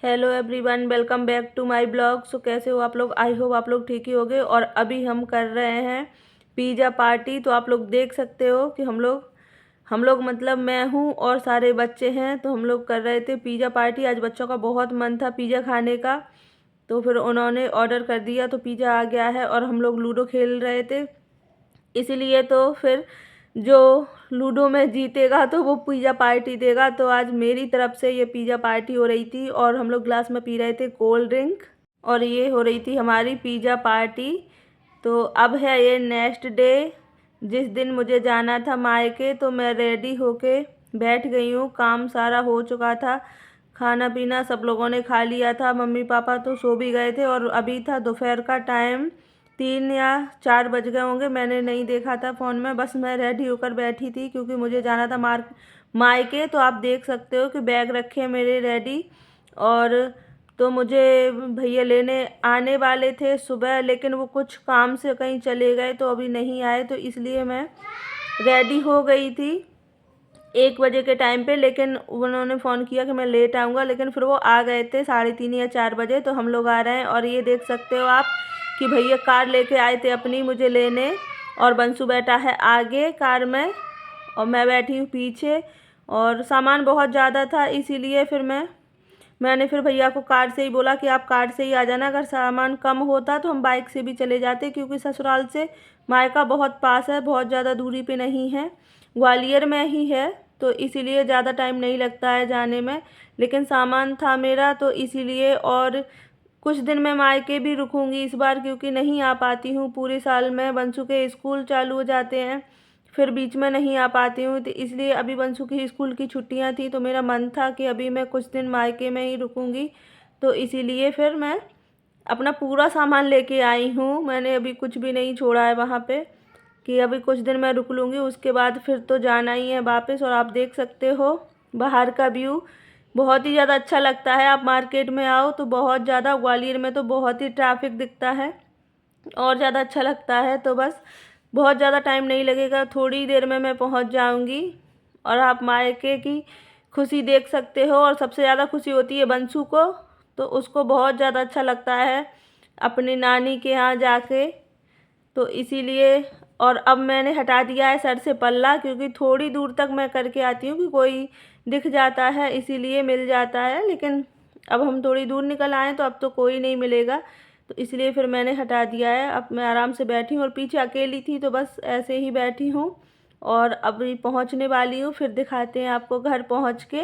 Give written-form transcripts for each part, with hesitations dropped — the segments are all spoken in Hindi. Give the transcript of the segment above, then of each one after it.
Hello everyone, welcome back to my blog. So कैसे हो आप लोग? आई होप आप लोग ठीक ही होंगे। और अभी हम कर रहे हैं पिज़्ज़ा पार्टी। तो आप लोग देख सकते हो कि हम लोग मतलब मैं हूँ और सारे बच्चे हैं। तो हम लोग कर रहे थे पिज़्ज़ा पार्टी। आज बच्चों का बहुत मन था पिज़्ज़ा खाने का, तो फिर उन्होंने ऑर्डर कर दिया तो पिज़्ज़ा आ गया है। और हम लोग लूडो खेल रहे थे, इसीलिए तो फिर जो लूडो में जीतेगा तो वो पिज़्ज़ा पार्टी देगा। तो आज मेरी तरफ से ये पिज़्ज़ा पार्टी हो रही थी और हम लोग ग्लास में पी रहे थे कोल्ड ड्रिंक, और ये हो रही थी हमारी पिज़्ज़ा पार्टी। तो अब है ये नेक्स्ट डे, जिस दिन मुझे जाना था मायके। तो मैं रेडी होके बैठ गई हूँ, काम सारा हो चुका था, खाना पीना सब लोगों ने खा लिया था। मम्मी पापा तो सो भी गए थे और अभी था दोपहर का टाइम, 3 या 4 बज गए होंगे। मैंने नहीं देखा था फ़ोन में, बस मैं रेडी होकर बैठी थी क्योंकि मुझे जाना था मायके। तो आप देख सकते हो कि बैग रखे मेरे रेडी। और तो मुझे भैया लेने आने वाले थे सुबह, लेकिन वो कुछ काम से कहीं चले गए तो अभी नहीं आए। तो इसलिए मैं रेडी हो गई थी 1 बजे के टाइम पे, लेकिन उन्होंने फ़ोन किया कि मैं लेट आऊँगा, लेकिन फिर वो आ गए थे 3:30 या 4 बजे। तो हम लोग आ रहे हैं और ये देख सकते हो आप कि भैया कार लेके आए थे अपनी मुझे लेने, और बंसू बैठा है आगे कार में और मैं बैठी हूँ पीछे। और सामान बहुत ज़्यादा था, इसीलिए फिर मैंने फिर भैया को कार से ही बोला कि आप कार से ही आ जाना। अगर सामान कम होता तो हम बाइक से भी चले जाते, क्योंकि ससुराल से मायका बहुत पास है, बहुत ज़्यादा दूरी पे नहीं है, ग्वालियर में ही है। तो इसीलिए ज़्यादा टाइम नहीं लगता है जाने में, लेकिन सामान था मेरा तो इसीलिए। और कुछ दिन मैं मायके भी रुकूंगी इस बार, क्योंकि नहीं आ पाती हूँ पूरे साल में। बंसू के स्कूल चालू हो जाते हैं, फिर बीच में नहीं आ पाती हूँ, तो इसलिए अभी बंसू की स्कूल की छुट्टियाँ थी तो मेरा मन था कि अभी मैं कुछ दिन मायके में ही रुकूंगी। तो इसीलिए फिर मैं अपना पूरा सामान लेके आई हूँ। मैंने अभी कुछ भी नहीं छोड़ा है वहाँ पे, कि अभी कुछ दिन मैं रुक लूँगी, उसके बाद फिर तो जाना ही है वापस। और आप देख सकते हो बाहर का व्यू बहुत ही ज़्यादा अच्छा लगता है। आप मार्केट में आओ तो बहुत ज़्यादा, ग्वालियर में तो बहुत ही ट्रैफिक दिखता है और ज़्यादा अच्छा लगता है। तो बस बहुत ज़्यादा टाइम नहीं लगेगा, थोड़ी देर में मैं पहुंच जाऊंगी। और आप मायके की खुशी देख सकते हो। और सबसे ज़्यादा खुशी होती है बंसू को, तो उसको बहुत ज़्यादा अच्छा लगता है अपनी नानी के यहाँ जाके। तो इसीलिए, और अब मैंने हटा दिया है सर से पल्ला, क्योंकि थोड़ी दूर तक मैं करके आती हूँ कि कोई दिख जाता है इसीलिए मिल जाता है, लेकिन अब हम थोड़ी दूर निकल आए तो अब तो कोई नहीं मिलेगा। तो इसलिए फिर मैंने हटा दिया है। अब मैं आराम से बैठी हूँ और पीछे अकेली थी तो बस ऐसे ही बैठी हूँ। और अभी पहुँचने वाली हूँ, फिर दिखाते हैं आपको घर पहुँच के।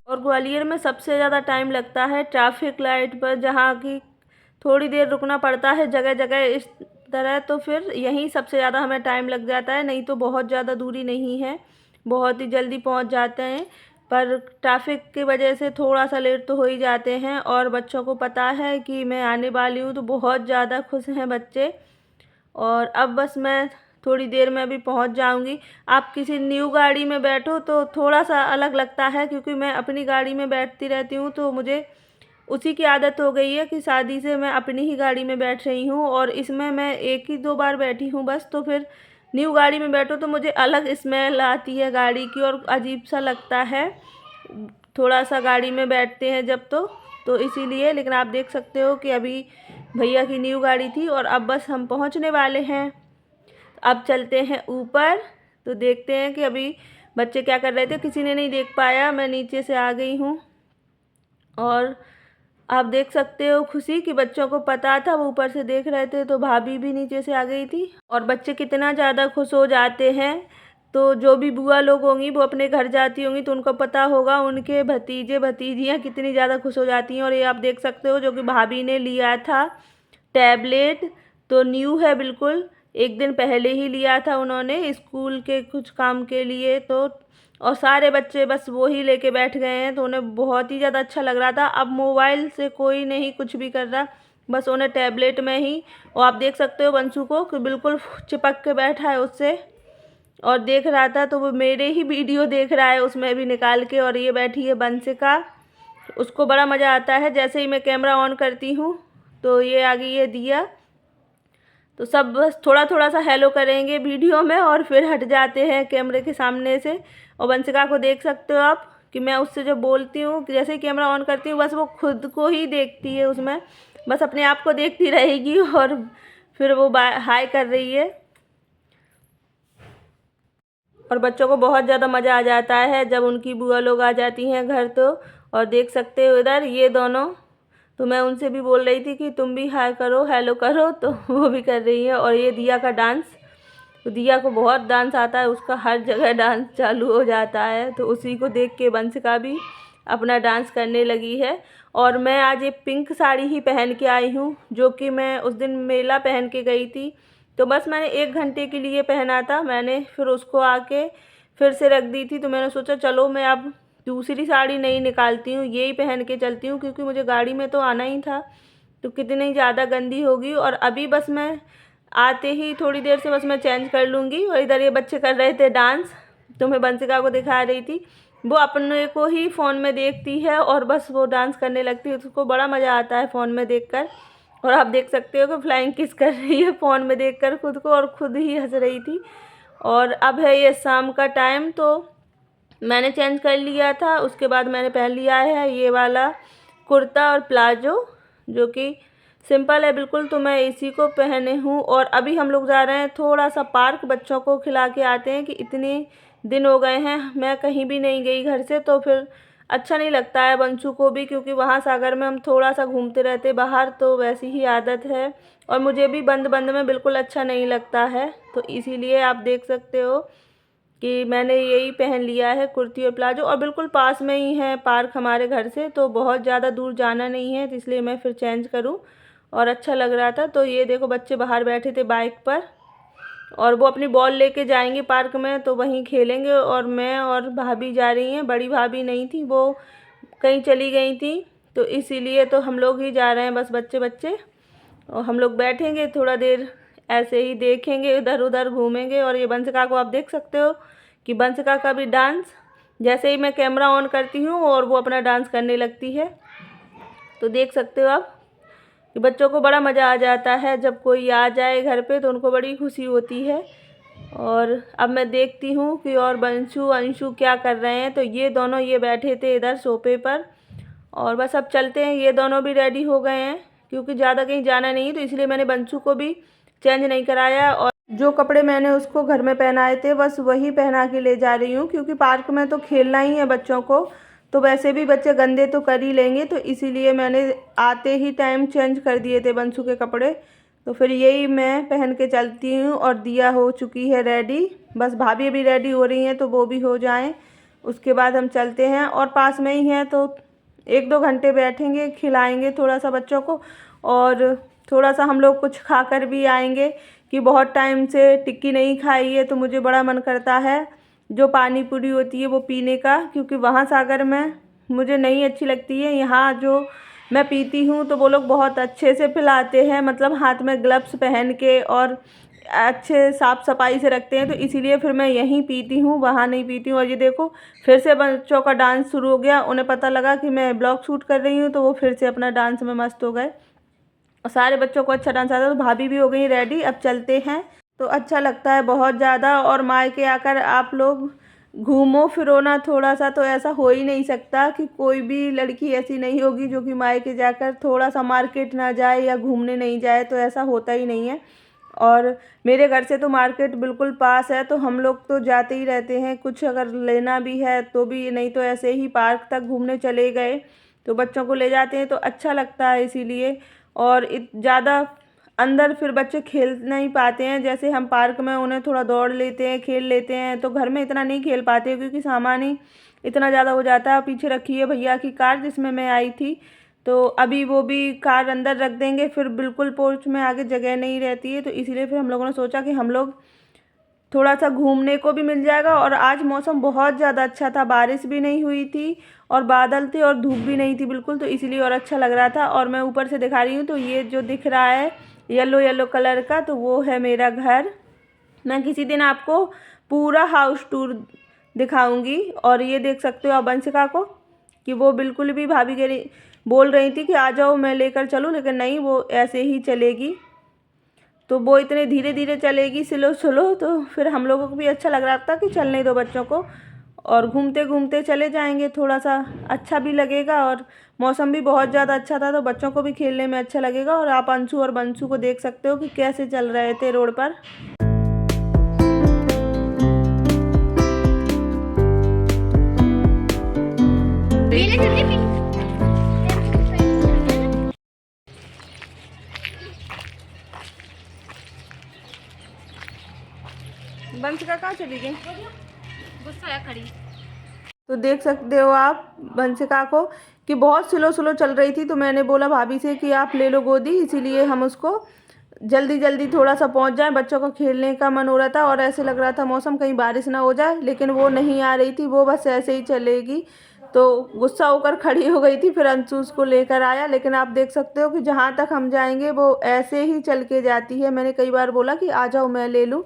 और ग्वालियर में सबसे ज़्यादा टाइम लगता है ट्रैफिक लाइट पर, जहाँ की थोड़ी देर रुकना पड़ता है जगह जगह इस तरह। तो फिर यहीं सबसे ज़्यादा हमें टाइम लग जाता है, नहीं तो बहुत ज़्यादा दूरी नहीं है, बहुत ही जल्दी पहुंच जाते हैं। पर ट्रैफिक की वजह से थोड़ा सा लेट तो हो ही जाते हैं। और बच्चों को पता है कि मैं आने वाली हूँ तो बहुत ज़्यादा खुश हैं बच्चे। और अब बस मैं थोड़ी देर में अभी पहुंच जाऊंगी। आप किसी न्यू गाड़ी में बैठो तो थोड़ा सा अलग लगता है, क्योंकि मैं अपनी गाड़ी में बैठती रहती हूँ तो मुझे उसी की आदत हो गई है कि शादी से मैं अपनी ही गाड़ी में बैठ रही हूँ। और इसमें मैं 1 ही 2 बार बैठी हूँ बस। तो फिर न्यू गाड़ी में बैठो तो मुझे अलग स्मेल आती है गाड़ी की और अजीब सा लगता है थोड़ा सा गाड़ी में बैठते हैं जब। तो इसीलिए, लेकिन आप देख सकते हो कि अभी भैया की न्यू गाड़ी थी और अब बस हम पहुंचने वाले हैं। अब चलते हैं ऊपर, तो देखते हैं कि अभी बच्चे क्या कर रहे थे। किसी ने नहीं देख पाया, मैं नीचे से आ गई हूँ। और आप देख सकते हो खुशी कि बच्चों को पता था, वो ऊपर से देख रहे थे, तो भाभी भी नीचे से आ गई थी। और बच्चे कितना ज़्यादा खुश हो जाते हैं। तो जो भी बुआ लोग होंगी वो अपने घर जाती होंगी तो उनको पता होगा उनके भतीजे भतीजियाँ कितनी ज़्यादा खुश हो जाती हैं। और ये आप देख सकते हो जो कि भाभी ने लिया था टैबलेट, तो न्यू है बिल्कुल, 1 दिन पहले ही लिया था उन्होंने स्कूल के कुछ काम के लिए। तो और सारे बच्चे बस वो ही लेके बैठ गए हैं, तो उन्हें बहुत ही ज़्यादा अच्छा लग रहा था। अब मोबाइल से कोई नहीं कुछ भी कर रहा, बस उन्हें टैबलेट में ही। और आप देख सकते हो बंसू को कि बिल्कुल चिपक के बैठा है उससे और देख रहा था, तो वो मेरे ही वीडियो देख रहा है उसमें भी निकाल के। और ये बैठी है बंसिका, उसको बड़ा मज़ा आता है, जैसे ही मैं कैमरा ऑन करती हूँ तो ये आ गई है दिया। तो सब बस थोड़ा थोड़ा सा हेलो करेंगे वीडियो में और फिर हट जाते हैं कैमरे के सामने से। और वंशिका को देख सकते हो आप कि मैं उससे जो बोलती हूँ, जैसे ही कैमरा ऑन करती हूँ बस वो खुद को ही देखती है, उसमें बस अपने आप को देखती रहेगी और फिर वो हाय कर रही है। और बच्चों को बहुत ज़्यादा मज़ा आ जाता है जब उनकी बुआ लोग आ जाती हैं घर। तो और देख सकते हो इधर ये दोनों, तो मैं उनसे भी बोल रही थी कि तुम भी हाय करो, हेलो करो, तो वो भी कर रही है। और ये दिया का डांस, तो दिया को बहुत डांस आता है, उसका हर जगह डांस चालू हो जाता है। तो उसी को देख के वंशिका भी अपना डांस करने लगी है। और मैं आज ये पिंक साड़ी ही पहन के आई हूँ, जो कि मैं उस दिन मेला पहन के गई थी। तो बस मैंने 1 घंटे के लिए पहना था, मैंने फिर उसको आके फिर से रख दी थी। तो मैंने सोचा चलो मैं अब दूसरी साड़ी नहीं निकालती हूँ, यही पहन के चलती हूँ, क्योंकि मुझे गाड़ी में तो आना ही था, तो कितनी ज़्यादा गंदी होगी। और अभी बस मैं आते ही थोड़ी देर से बस मैं चेंज कर लूँगी। और इधर ये बच्चे कर रहे थे डांस, तो मैं वंशिका को दिखा रही थी। वो अपने को ही फ़ोन में देखती है और बस वो डांस करने लगती है, उसको बड़ा मज़ा आता है फ़ोन में देखकर। और आप देख सकते हो कि फ्लाइंग किस कर रही है फ़ोन में देखकर खुद को, और खुद ही हंस रही थी। और अब है ये शाम का टाइम, तो मैंने चेंज कर लिया था। उसके बाद मैंने पहन लिया है ये वाला कुर्ता और प्लाजो, जो कि सिंपल है बिल्कुल, तो मैं इसी को पहने हूँ। और अभी हम लोग जा रहे हैं थोड़ा सा पार्क, बच्चों को खिला के आते हैं कि इतने दिन हो गए हैं मैं कहीं भी नहीं गई घर से, तो फिर अच्छा नहीं लगता है बंशु को भी, क्योंकि वहाँ सागर में हम थोड़ा सा घूमते रहते बाहर, तो वैसी ही आदत है। और मुझे भी बंद बंद में बिल्कुल अच्छा नहीं लगता है, तो इसीलिए आप देख सकते हो कि मैंने यही पहन लिया है कुर्ती और प्लाजो। और बिल्कुल पास में ही है पार्क हमारे घर से, तो बहुत ज़्यादा दूर जाना नहीं है, तो इसलिए मैं फिर चेंज करूं। और अच्छा लग रहा था। तो ये देखो बच्चे बाहर बैठे थे बाइक पर, और वो अपनी बॉल लेके जाएंगे पार्क में, तो वहीं खेलेंगे। और मैं और भाभी जा रही हैं, बड़ी भाभी नहीं थी, वो कहीं चली गई थी, तो इसीलिए तो हम लोग ही जा रहे हैं बस बच्चे बच्चे। और हम लोग बैठेंगे थोड़ा देर, ऐसे ही देखेंगे, इधर उधर घूमेंगे। और ये वंशिका को आप देख सकते हो कि वंशिका का भी डांस, जैसे ही मैं कैमरा ऑन करती हूँ और वो अपना डांस करने लगती है। तो देख सकते हो आप कि बच्चों को बड़ा मज़ा आ जाता है जब कोई आ जाए घर पे, तो उनको बड़ी खुशी होती है। और अब मैं देखती हूँ कि और बंशु अंशु क्या कर रहे हैं। तो ये दोनों ये बैठे थे इधर सोफे पर, और बस अब चलते हैं। ये दोनों भी रेडी हो गए हैं, क्योंकि ज़्यादा कहीं जाना नहीं है, तो इसलिए मैंने बंशु को भी चेंज नहीं कराया। और जो कपड़े मैंने उसको घर में पहनाए थे बस वही पहना के ले जा रही हूँ, क्योंकि पार्क में तो खेलना ही है बच्चों को, तो वैसे भी बच्चे गंदे तो कर ही लेंगे, तो इसीलिए मैंने आते ही टाइम चेंज कर दिए थे बंशु के कपड़े। तो फिर यही मैं पहन के चलती हूँ। और दिया हो चुकी है रेडी, बस भाभी भी रेडी हो रही हैं, तो वो भी हो जाएं, उसके बाद हम चलते हैं। और पास में ही हैं, तो 1-2 घंटे बैठेंगे, खिलाएंगे थोड़ा सा बच्चों को, और थोड़ा सा हम लोग कुछ खाकर भी आएंगे, कि बहुत टाइम से टिक्की नहीं खाई है, तो मुझे बड़ा मन करता है जो पानी पूरी होती है वो पीने का, क्योंकि वहाँ सागर में मुझे नहीं अच्छी लगती है। यहाँ जो मैं पीती हूँ तो वो लोग बहुत अच्छे से पिलाते हैं, मतलब हाथ में ग्लव्स पहन के और अच्छे साफ़ सफाई से रखते हैं, तो इसीलिए फिर मैं यहीं पीती हूँ, वहाँ नहीं पीती हूँ। और ये देखो फिर से बच्चों का डांस शुरू हो गया, उन्हें पता लगा कि मैं ब्लॉग शूट कर रही हूँ, तो वो फिर से अपना डांस में मस्त हो गए। और सारे बच्चों को अच्छा डांस आता है। तो भाभी भी हो गई रेडी, अब चलते हैं। तो अच्छा लगता है बहुत ज़्यादा। और मायके आकर आप लोग घूमो फिरो ना थोड़ा सा, तो ऐसा हो ही नहीं सकता कि कोई भी लड़की ऐसी नहीं होगी जो कि मायके जाकर थोड़ा सा मार्केट ना जाए या घूमने नहीं जाए, तो ऐसा होता ही नहीं है। और मेरे घर से तो मार्केट बिल्कुल पास है, तो हम लोग तो जाते ही रहते हैं, कुछ अगर लेना भी है तो भी, नहीं तो ऐसे ही पार्क तक घूमने चले गए, तो बच्चों को ले जाते हैं, तो अच्छा लगता है इसीलिए। और ज़्यादा अंदर फिर बच्चे खेल नहीं पाते हैं, जैसे हम पार्क में उन्हें थोड़ा दौड़ लेते हैं, खेल लेते हैं, तो घर में इतना नहीं खेल पाते, क्योंकि सामान ही इतना ज़्यादा हो जाता है। पीछे रखी है भैया की कार जिसमें मैं आई थी, तो अभी वो भी कार अंदर रख देंगे, फिर बिल्कुल पोर्च में आगे जगह नहीं रहती है, तो इसीलिए फिर हम लोगों ने सोचा कि हम लोग थोड़ा सा घूमने को भी मिल जाएगा। और आज मौसम बहुत ज़्यादा अच्छा था, बारिश भी नहीं हुई थी और बादल थे और धूप भी नहीं थी बिल्कुल, तो इसीलिए और अच्छा लग रहा था। और मैं ऊपर से दिखा रही हूँ, तो ये जो दिख रहा है येलो येलो कलर का, तो वो है मेरा घर। मैं किसी दिन आपको पूरा हाउस टूर दिखाऊंगी। और ये देख सकते हो आप वंशिका को कि वो बिल्कुल भी भाभी के बोल रही थी कि आ जाओ मैं लेकर चलूँ, लेकिन नहीं, वो ऐसे ही चलेगी। तो वो इतने धीरे धीरे चलेगी, स्लो स्लो, तो फिर हम लोगों को भी अच्छा लग रहा था कि चलने दो बच्चों को, और घूमते घूमते चले जाएंगे, थोड़ा सा अच्छा भी लगेगा। और मौसम भी बहुत ज़्यादा अच्छा था, तो बच्चों को भी खेलने में अच्छा लगेगा। और आप अंशु और बंशु को देख सकते हो कि कैसे चल रहे थे रोड पर। बंशिका कहाँ चली गई? गुस्सा है खड़ी। तो देख सकते हो आप बंशिका को कि बहुत स्लो स्लो चल रही थी। तो मैंने बोला भाभी से कि आप ले लो गोदी, इसीलिए हम उसको जल्दी जल्दी थोड़ा सा पहुंच जाए। बच्चों का खेलने का मन हो रहा था और ऐसे लग रहा था मौसम कहीं बारिश ना हो जाए, लेकिन वो नहीं आ रही थी, वो बस ऐसे ही चलेगी। तो गुस्सा होकर खड़ी हो गई थी, फिर अंशु उसको लेकर आया। लेकिन आप देख सकते हो कि जहाँ तक हम जाएंगे वो ऐसे ही चल के जाती है। मैंने कई बार बोला कि आ जाओ मैं ले लूँ,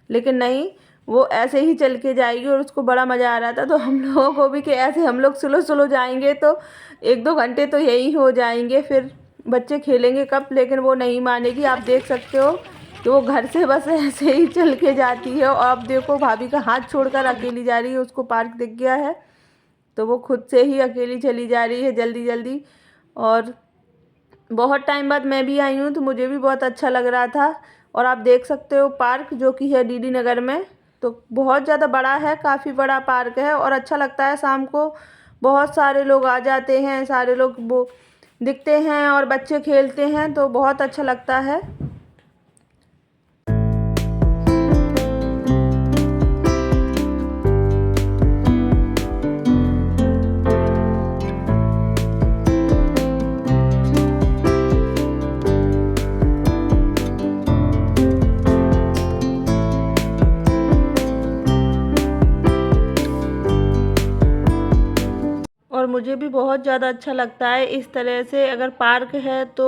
लेकिन नहीं, वो ऐसे ही चल के जाएगी। और उसको बड़ा मज़ा आ रहा था। तो हम लोगों को भी कि ऐसे हम लोग स्लो स्लो जाएंगे तो 1-2 घंटे तो यही हो जाएंगे, फिर बच्चे खेलेंगे कब। लेकिन वो नहीं मानेगी। आप देख सकते हो कि वो घर से बस ऐसे ही चल के जाती है। और आप देखो भाभी का हाथ छोड़कर अकेली जा रही है, उसको पार्क दिख गया है तो वो खुद से ही अकेली चली जा रही है जल्दी जल्दी। और बहुत टाइम बाद मैं भी आई हूँ, तो मुझे भी बहुत अच्छा लग रहा था। और आप देख सकते हो पार्क जो कि है डीडी नगर में, तो बहुत ज़्यादा बड़ा है, काफ़ी बड़ा पार्क है। और अच्छा लगता है, शाम को बहुत सारे लोग आ जाते हैं, सारे लोग वो दिखते हैं और बच्चे खेलते हैं, तो बहुत अच्छा लगता है। और मुझे भी बहुत ज़्यादा अच्छा लगता है इस तरह से अगर पार्क है तो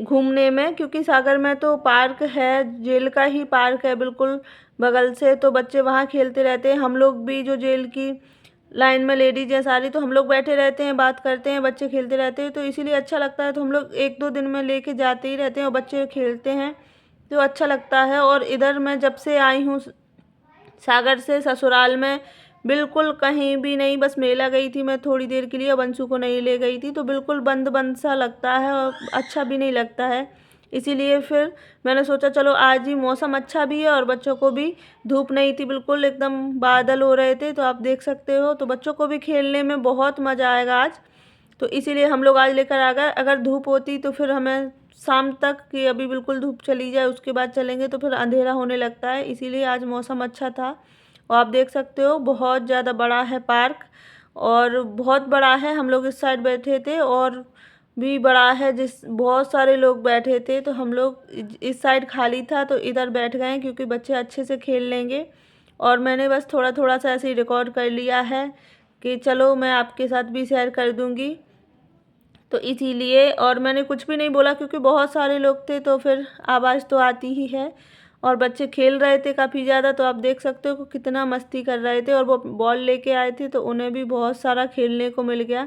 घूमने में, क्योंकि सागर में तो पार्क है, जेल का ही पार्क है बिल्कुल बगल से, तो बच्चे वहाँ खेलते रहते हैं। हम लोग भी जो जेल की लाइन में लेडीज हैं सारी, तो हम लोग बैठे रहते हैं, बात करते हैं, बच्चे खेलते रहते हैं, तो इसीलिए अच्छा लगता है। तो हम लोग 1-2 दिन में लेके जाते ही रहते हैं और बच्चे खेलते हैं, तो अच्छा लगता है। और इधर मैं जब से आई हूँ सागर से, ससुराल में बिल्कुल कहीं भी नहीं, बस मेला गई थी मैं थोड़ी देर के लिए, बंसू को नहीं ले गई थी, तो बिल्कुल बंद बंद सा लगता है और अच्छा भी नहीं लगता है। इसीलिए फिर मैंने सोचा चलो आज ही मौसम अच्छा भी है और बच्चों को भी धूप नहीं थी, बिल्कुल एकदम बादल हो रहे थे, तो आप देख सकते हो, तो बच्चों को भी खेलने में बहुत मज़ा आएगा आज। तो इसीलिए हम लोग आज लेकर आ गए। अगर धूप होती तो फिर हमें शाम तक, कि अभी बिल्कुल धूप चली जाए उसके बाद चलेंगे तो फिर अंधेरा होने लगता है, इसीलिए आज मौसम अच्छा था। और आप देख सकते हो बहुत ज़्यादा बड़ा है पार्क, और बहुत बड़ा है। हम लोग इस साइड बैठे थे और भी बड़ा है, जिस बहुत सारे लोग बैठे थे, तो हम लोग इस साइड खाली था तो इधर बैठ गए क्योंकि बच्चे अच्छे से खेल लेंगे। और मैंने बस थोड़ा थोड़ा सा ऐसे ही रिकॉर्ड कर लिया है कि चलो मैं आपके साथ भी शेयर कर दूँगी, तो इसीलिए। और मैंने कुछ भी नहीं बोला क्योंकि बहुत सारे लोग थे, तो फिर आवाज़ तो आती ही है। और बच्चे खेल रहे थे काफ़ी ज़्यादा, तो आप देख सकते हो कि कितना मस्ती कर रहे थे। और वो बॉल लेके आए थे तो उन्हें भी बहुत सारा खेलने को मिल गया,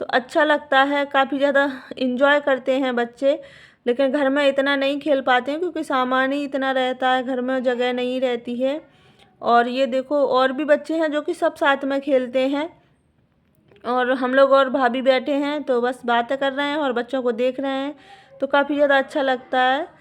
तो अच्छा लगता है, काफ़ी ज़्यादा इंजॉय करते हैं बच्चे। लेकिन घर में इतना नहीं खेल पाते हैं क्योंकि सामान ही इतना रहता है, घर में जगह नहीं रहती है। और ये देखो और भी बच्चे हैं जो कि सब साथ में खेलते हैं, और हम लोग और भाभी बैठे हैं तो बस बातें कर रहे हैं और बच्चों को देख रहे हैं, तो काफ़ी ज़्यादा अच्छा लगता है।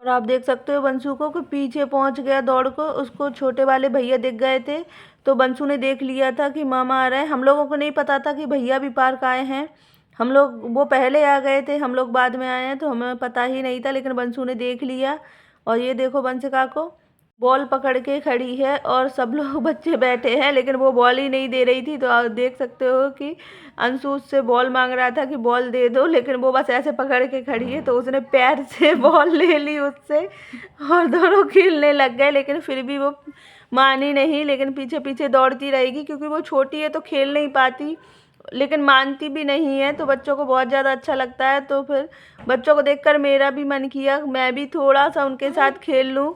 और आप देख सकते हो बंसू को कि पीछे पहुंच गया दौड़ को, उसको छोटे वाले भैया दिख गए थे, तो बंसू ने देख लिया था कि मामा आ रहे हैं। हम लोगों को नहीं पता था कि भैया भी पार्क आए हैं, हम लोग वो पहले आ गए थे, हम लोग बाद में आए हैं, तो हमें पता ही नहीं था, लेकिन बंसू ने देख लिया। और ये देखो बंसिका को बॉल पकड़ के खड़ी है और सब लोग बच्चे बैठे हैं, लेकिन वो बॉल ही नहीं दे रही थी। तो आप देख सकते हो कि अंशु उससे बॉल मांग रहा था कि बॉल दे दो, लेकिन वो बस ऐसे पकड़ के खड़ी है। तो उसने पैर से बॉल ले ली उससे और दोनों खेलने लग गए, लेकिन फिर भी वो मानी नहीं, लेकिन पीछे पीछे दौड़ती रहेगी क्योंकि वो छोटी है तो खेल नहीं पाती, लेकिन मानती भी नहीं है। तो बच्चों को बहुत ज़्यादा अच्छा लगता है। तो फिर बच्चों को देखकर मेरा भी मन किया मैं भी थोड़ा सा उनके साथ खेल लूँ,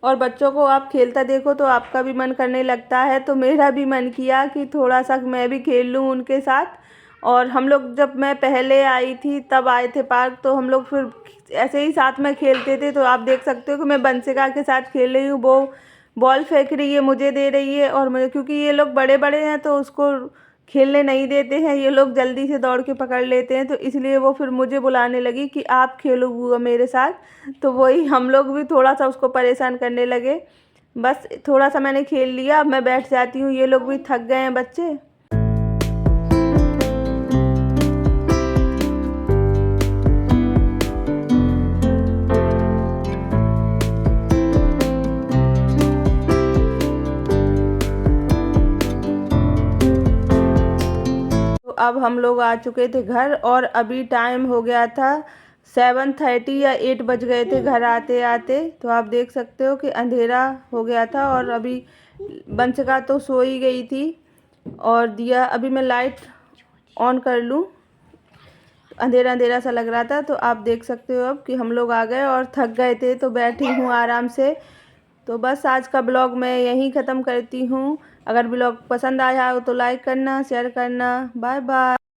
और बच्चों को आप खेलता देखो तो आपका भी मन करने लगता है। तो मेरा भी मन किया कि थोड़ा सा मैं भी खेल लूँ उनके साथ। और हम लोग जब मैं पहले आई थी तब आए थे पार्क, तो हम लोग फिर ऐसे ही साथ में खेलते थे। तो आप देख सकते हो कि मैं वंशिका के साथ खेल रही हूँ, वो बॉल फेंक रही है, मुझे दे रही है, और मुझे, क्योंकि ये लोग बड़े बड़े हैं तो उसको खेलने नहीं देते हैं, ये लोग जल्दी से दौड़ के पकड़ लेते हैं। तो इसलिए वो फिर मुझे बुलाने लगी कि आप खेलो बुआ मेरे साथ। तो वही हम लोग भी थोड़ा सा उसको परेशान करने लगे। बस थोड़ा सा मैंने खेल लिया, अब मैं बैठ जाती हूँ, ये लोग भी थक गए हैं बच्चे। तो अब हम लोग आ चुके थे घर, और अभी टाइम हो गया था 7:30 या 8 बज गए थे घर आते आते। तो आप देख सकते हो कि अंधेरा हो गया था, और अभी वंशिका तो सो ही गई थी। और दिया, अभी मैं लाइट ऑन कर लूँ, अंधेरा अंधेरा सा लग रहा था। तो आप देख सकते हो अब कि हम लोग आ गए और थक गए थे, तो बैठी हूँ आराम से। तो बस आज का ब्लॉग मैं यहीं ख़त्म करती हूँ। अगर ब्लॉग पसंद आया हो तो लाइक करना, शेयर करना। Bye bye.